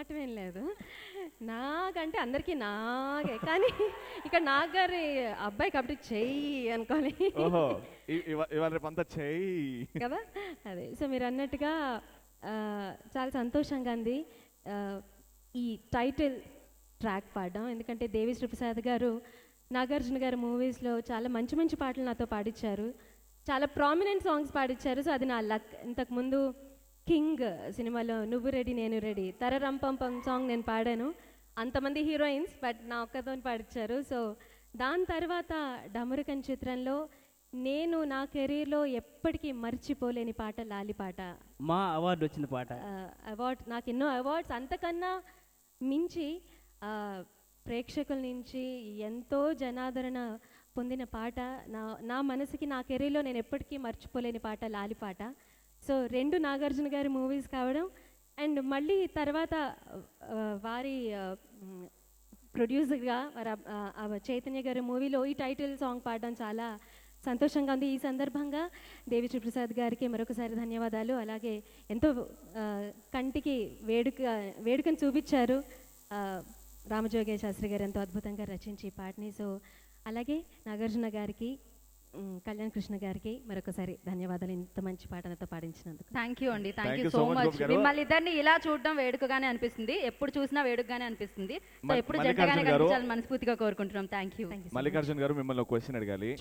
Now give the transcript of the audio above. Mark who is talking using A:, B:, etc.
A: మొహమాటం ఏం లేదు. నాకంటే అందరికీ నాగే. కానీ ఇక్కడ నాగ్ గారి అబ్బాయి కాబట్టి చెయ్యి అనుకోని.
B: ఓహో ఇవాళ రేపు అంతా చెయ్యి
A: కదా అదే. సో మీరు అన్నట్టుగా చాలా సంతోషంగా ఉంది ఈ టైటిల్ ట్రాక్ పాడడం. ఎందుకంటే దేవిశ్రీ ప్రసాద్ గారు నాగార్జున గారి మూవీస్లో చాలా మంచి మంచి పాటలు నాతో పాడించారు, చాలా ప్రామినెంట్ సాంగ్స్ పాడించారు. సో అది నా లక్. ఇంతకుముందు కింగ్ సినిమాలో నువ్వు రెడీ నేను రెడీ తరరంపంపం సాంగ్ నేను పాడాను. అంతమంది హీరోయిన్స్ బట్ నా ఒక్కతో పాడించారు. సో దాని తర్వాత డమరుకన్ చిత్రంలో నేను నా కెరీర్లో ఎప్పటికీ మర్చిపోలేని పాట లాలి పాట.
C: మా అవార్డు వచ్చిన పాట.
A: అవార్డ్ నాకు ఎన్నో అవార్డ్స్, అంతకన్నా మించి ప్రేక్షకుల నుంచి ఎంతో జనాదరణ పొందిన పాట. నా మనసుకి నా కెరీర్లో నేను ఎప్పటికీ మర్చిపోలేని పాట లాలి పాట. సో రెండు నాగార్జున గారి మూవీస్ కావడం అండ్ మళ్ళీ తర్వాత వారి ప్రొడ్యూసర్గా చైతన్య గారి మూవీలో ఈ టైటిల్ సాంగ్ పాడడం చాలా సంతోషంగా ఉంది. ఈ సందర్భంగా దేవిశ్రీ ప్రసాద్ గారికి మరొకసారి ధన్యవాదాలు. అలాగే ఎంతో కంటికి వేడుకను చూపించారు రామజోగయ్య శాస్త్రి గారు ఎంతో అద్భుతంగా రచించి ఈ పాటని. సో అలాగే నాగార్జున గారికి కళ్యాణ్ కృష్ణ గారికి మరొకసారి ధన్యవాదాలు ఇంత మంచి పాట నాతో పాడించినందుకు.
D: థ్యాంక్ యూ అండి, థ్యాంక్ యూ సో మచ్. మిమ్మల్ని ఇద్దరిని ఇలా చూడడం వేడుకగానే అనిపిస్తుంది, ఎప్పుడు చూసినా వేడుకగానే అనిపిస్తుంది. సో ఎప్పుడు జంటగానే కనిపించాలని మనస్ఫూర్తిగా కోరుకుంటున్నాం. Thank you.
B: మల్లికార్జున్ గారు మిమ్మల్ని ఒక క్వశ్చన్ అడగాలి.